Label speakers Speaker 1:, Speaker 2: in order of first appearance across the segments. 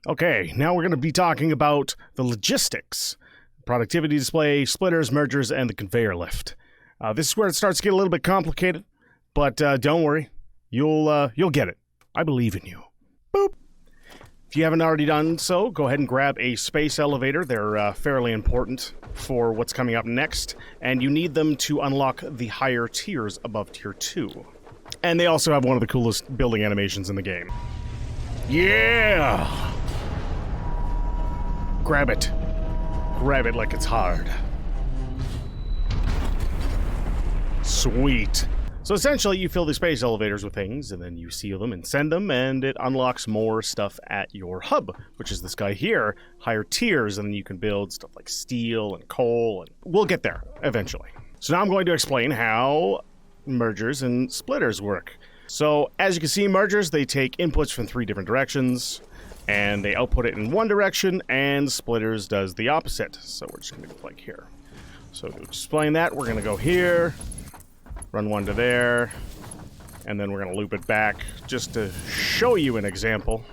Speaker 1: Okay, now we're going to be talking about the logistics. Productivity display, splitters, mergers, and the conveyor lift. This is where it starts to get a little bit complicated, but don't worry. You'll get it. I believe in you. Boop. If you haven't already done so, go ahead and grab a space elevator. They're fairly important for what's coming up next, and you need them to unlock the higher tiers above tier 2. And they also have one of the coolest building animations in the game. Yeah! Grab it. Grab it like it's hard. Sweet. So essentially, you fill the space elevators with things, and then you seal them and send them, and it unlocks more stuff at your hub, which is this guy here, higher tiers, and then you can build stuff like steel and coal, and we'll get there eventually. So now I'm going to explain how mergers and splitters work. So as you can see, mergers, they take inputs from 3 different directions, and they output it in one direction, and splitters does the opposite. So we're just going to go like here. So to explain that, we're going to go here, run one to there, and then we're going to loop it back just to show you an example.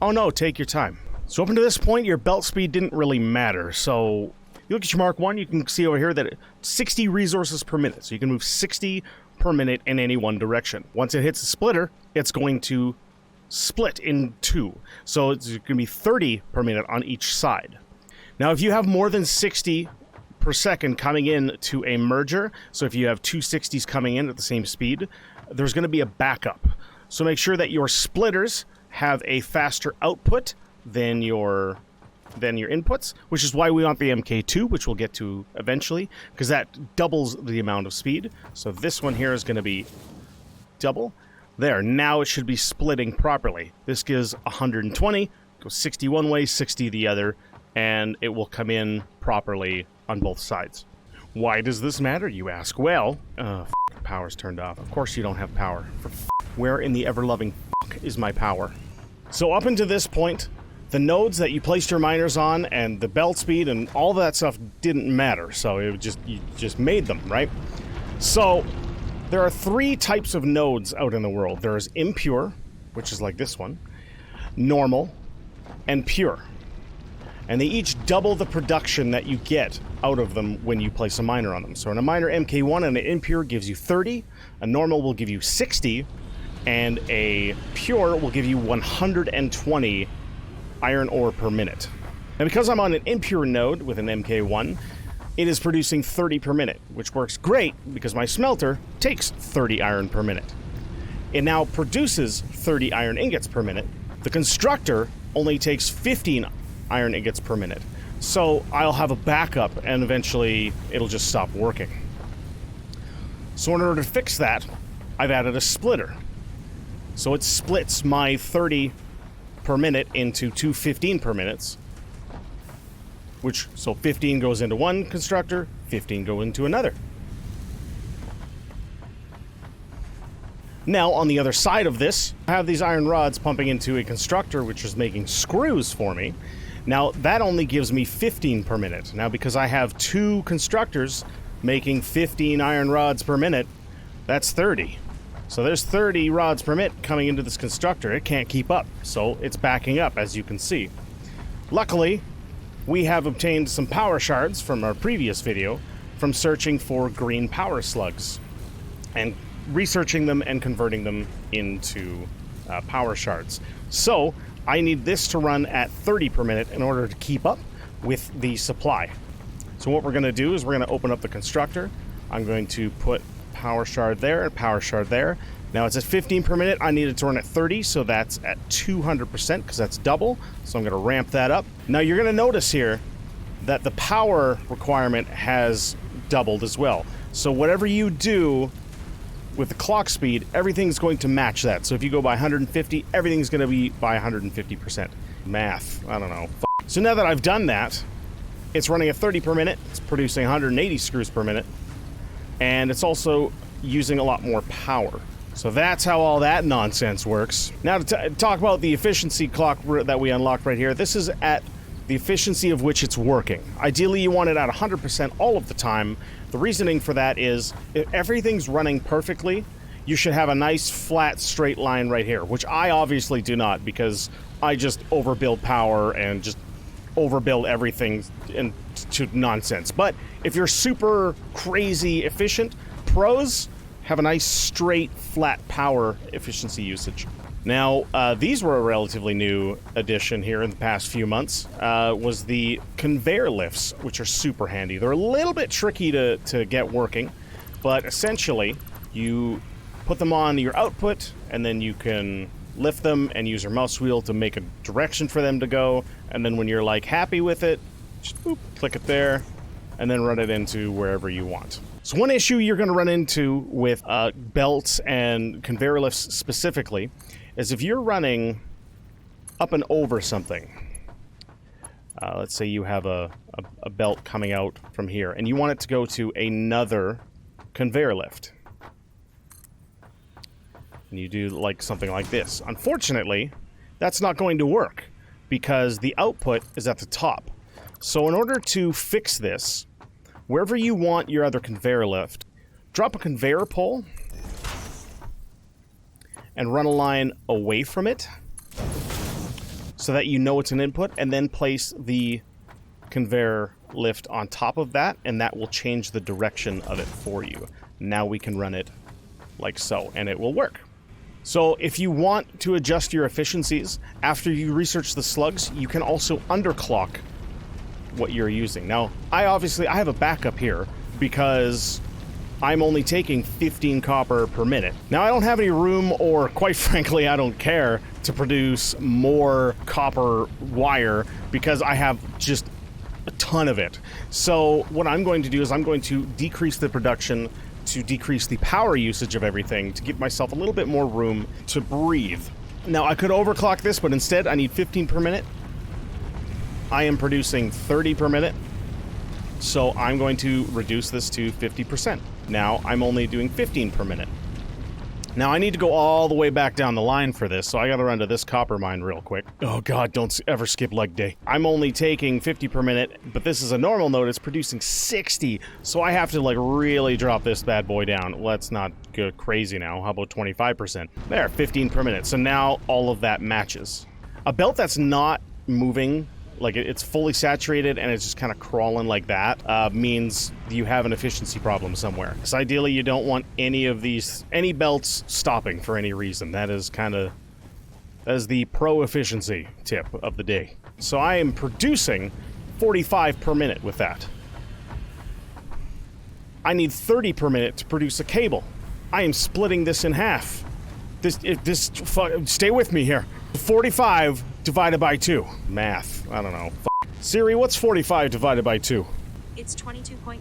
Speaker 1: Oh no, take your time. So up until this point, your belt speed didn't really matter. So you look at your Mark 1, you can see over here that it's 60 resources per minute. So you can move 60 per minute in any one direction. Once it hits the splitter, it's going to split in 2. So it's going to be 30 per minute on each side. Now if you have more than 60 per second coming in to a merger, so if you have 2 60s coming in at the same speed, there's going to be a backup. So make sure that your splitters have a faster output than your inputs, which is why we want the MK2, which we'll get to eventually, because that doubles the amount of speed. So this one here is going to be double. There, now it should be splitting properly. This gives 120, goes 60 one way, 60 the other, and it will come in properly on both sides. Why does this matter, you ask? Well, power's turned off. Of course you don't have power. Where in the ever-loving is my power? So up until this point, the nodes that you placed your miners on and the belt speed and all that stuff didn't matter. So it was you just made them, right? So there are 3 types of nodes out in the world. There is impure, which is like this one, normal, and pure. And they each double the production that you get out of them when you place a miner on them. So in a miner MK1, and an impure gives you 30, a normal will give you 60, and a pure will give you 120 iron ore per minute. And because I'm on an impure node with an MK1, it is producing 30 per minute, which works great because my smelter takes 30 iron per minute. It now produces 30 iron ingots per minute. The constructor only takes 15 iron ingots per minute. So I'll have a backup and eventually it'll just stop working. So in order to fix that, I've added a splitter. So it splits my 30 per minute into 2 15 per minutes. So 15 goes into one constructor, 15 go into another. Now, on the other side of this, I have these iron rods pumping into a constructor which is making screws for me. Now, that only gives me 15 per minute. Now, because I have 2 constructors making 15 iron rods per minute, that's 30. So there's 30 rods per minute coming into this constructor. It can't keep up, so it's backing up, as you can see. Luckily, we have obtained some power shards from our previous video from searching for green power slugs and researching them and converting them into power shards. So I need this to run at 30 per minute in order to keep up with the supply. So what we're going to do is we're going to open up the constructor. I'm going to put power shard there and power shard there. Now it's at 15 per minute. I need it to run at 30, so that's at 200% because that's double. So I'm going to ramp that up. Now you're going to notice here that the power requirement has doubled as well. So whatever you do with the clock speed, everything's going to match that. So if you go by 150, everything's going to be by 150%. Math, I don't know. So now that I've done that, it's running at 30 per minute. It's producing 180 screws per minute. And it's also using a lot more power. So that's how all that nonsense works. Now to talk about the efficiency clock that we unlocked right here, this is at the efficiency of which it's working. Ideally, you want it at 100% all of the time. The reasoning for that is if everything's running perfectly, you should have a nice flat straight line right here, which I obviously do not because I just overbuild power and just overbuild everything to nonsense. But if you're super crazy efficient, pros have a nice straight flat power efficiency usage. Now, these were a relatively new addition here in the past few months, was the conveyor lifts, which are super handy. They're a little bit tricky to get working, but essentially you put them on your output, and then you can lift them and use your mouse wheel to make a direction for them to go, and then when you're like happy with it, just boop, click it there, and then run it into wherever you want. So one issue you're going to run into with belts and conveyor lifts specifically is if you're running up and over something. Let's say you have a belt coming out from here, and you want it to go to another conveyor lift. And you do like something like this. Unfortunately, that's not going to work because the output is at the top. So in order to fix this, wherever you want your other conveyor lift, drop a conveyor pole and run a line away from it so that you know it's an input, and then place the conveyor lift on top of that, and that will change the direction of it for you. Now we can run it like so, and it will work. So if you want to adjust your efficiencies after you research the slugs, you can also underclock what you're using. Now, I have a backup here because I'm only taking 15 copper per minute. Now, I don't have any room, or quite frankly, I don't care to produce more copper wire because I have just a ton of it. So what I'm going to do is I'm going to decrease the production to decrease the power usage of everything to give myself a little bit more room to breathe. Now, I could overclock this, but instead I need 15 per minute. I am producing 30 per minute, so I'm going to reduce this to 50%. Now I'm only doing 15 per minute. Now I need to go all the way back down the line for this, so I gotta run to this copper mine real quick. Oh god, don't ever skip leg day. I'm only taking 50 per minute, but this is a normal node, it's producing 60, so I have to like really drop this bad boy down. Let's not go crazy now, how about 25%? There, 15 per minute, so now all of that matches. A belt that's not moving, like it's fully saturated and it's just kind of crawling like that, means you have an efficiency problem somewhere. Because ideally you don't want any belts stopping for any reason. That is the pro efficiency tip of the day. So I am producing 45 per minute with that. I need 30 per minute to produce a cable. I am splitting this in half. Stay with me here. 45 divided by 2. Math. I don't know. Siri, what's 45 divided by 2?
Speaker 2: It's 22.5.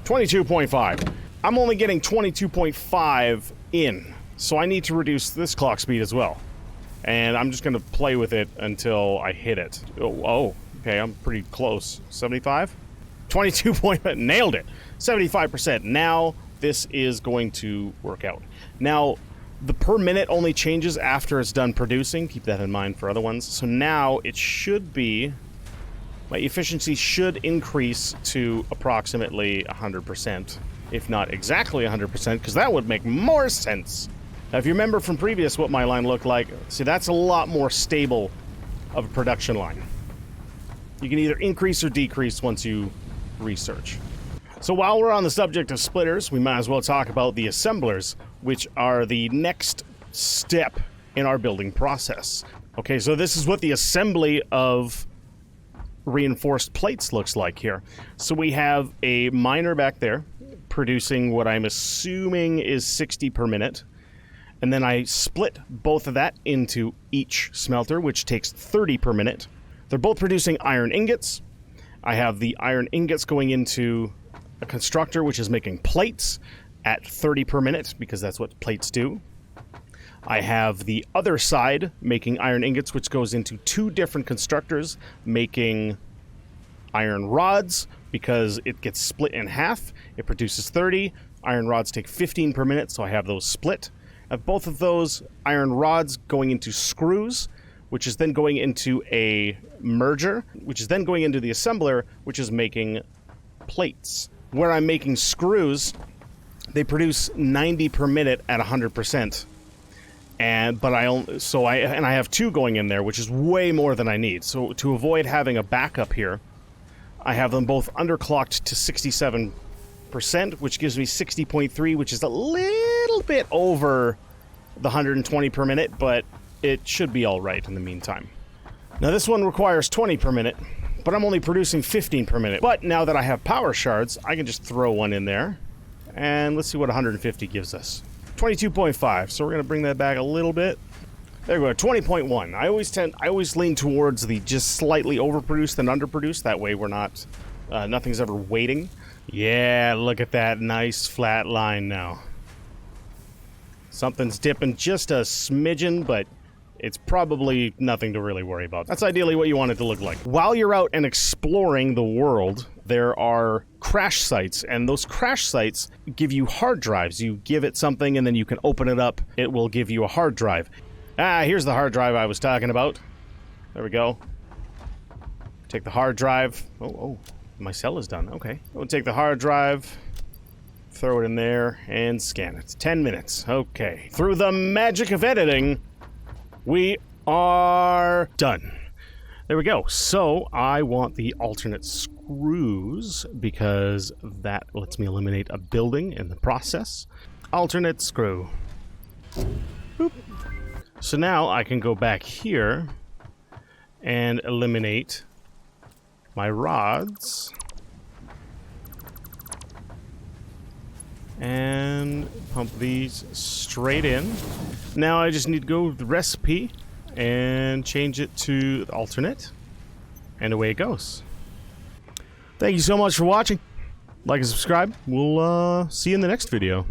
Speaker 1: 22.5. I'm only getting 22.5 in, so I need to reduce this clock speed as well. And I'm just going to play with it until I hit it. Oh, okay, I'm pretty close. 75? 22 nailed it. 75%. Now this is going to work out. Now, the per minute only changes after it's done producing. Keep that in mind for other ones. So now it should be, my efficiency should increase to approximately 100%, if not exactly 100%, because that would make more sense. Now, if you remember from previous what my line looked like, see, that's a lot more stable of a production line. You can either increase or decrease once you research. So while we're on the subject of splitters, we might as well talk about the assemblers, which are the next step in our building process. Okay, so this is what the assembly of reinforced plates looks like here. So we have a miner back there producing what I'm assuming is 60 per minute. And then I split both of that into each smelter, which takes 30 per minute. They're both producing iron ingots. I have the iron ingots going into a constructor, which is making plates at 30 per minute, because that's what plates do. I have the other side making iron ingots, which goes into 2 different constructors making iron rods, because it gets split in half. It produces 30. Iron rods take 15 per minute, so I have those split. I have both of those iron rods going into screws, which is then going into a merger, which is then going into the assembler, which is making plates. Where I'm making screws, they produce 90 per minute at 100%. But I have 2 going in there, which is way more than I need. So to avoid having a backup here, I have them both underclocked to 67%, which gives me 60.3, which is a little bit over the 120 per minute, but it should be all right in the meantime. Now this one requires 20 per minute, but I'm only producing 15 per minute. But now that I have power shards, I can just throw one in there, and let's see what 150 gives us. 22.5, so we're going to bring that back a little bit. There we go, 20.1. I always lean towards the just slightly overproduced than underproduced. That way we're not, nothing's ever waiting. Yeah, look at that nice flat line now. Something's dipping just a smidgen, but it's probably nothing to really worry about. That's ideally what you want it to look like. While you're out and exploring the world, there are crash sites, and those crash sites give you hard drives. You give it something, and then you can open it up. It will give you a hard drive. Ah, here's the hard drive I was talking about. There we go. Take the hard drive. Oh, my cell is done. Okay. We'll take the hard drive, throw it in there, and scan it. 10 minutes. Okay. Through the magic of editing, we are done. There we go. So I want the alternate screws because that lets me eliminate a building in the process. Alternate screw. Boop. So now I can go back here and eliminate my rods and pump these straight in. Now I just need to go with the recipe and change it to the alternate, and away it goes. Thank you so much for watching. Like and subscribe. We'll see you in the next video.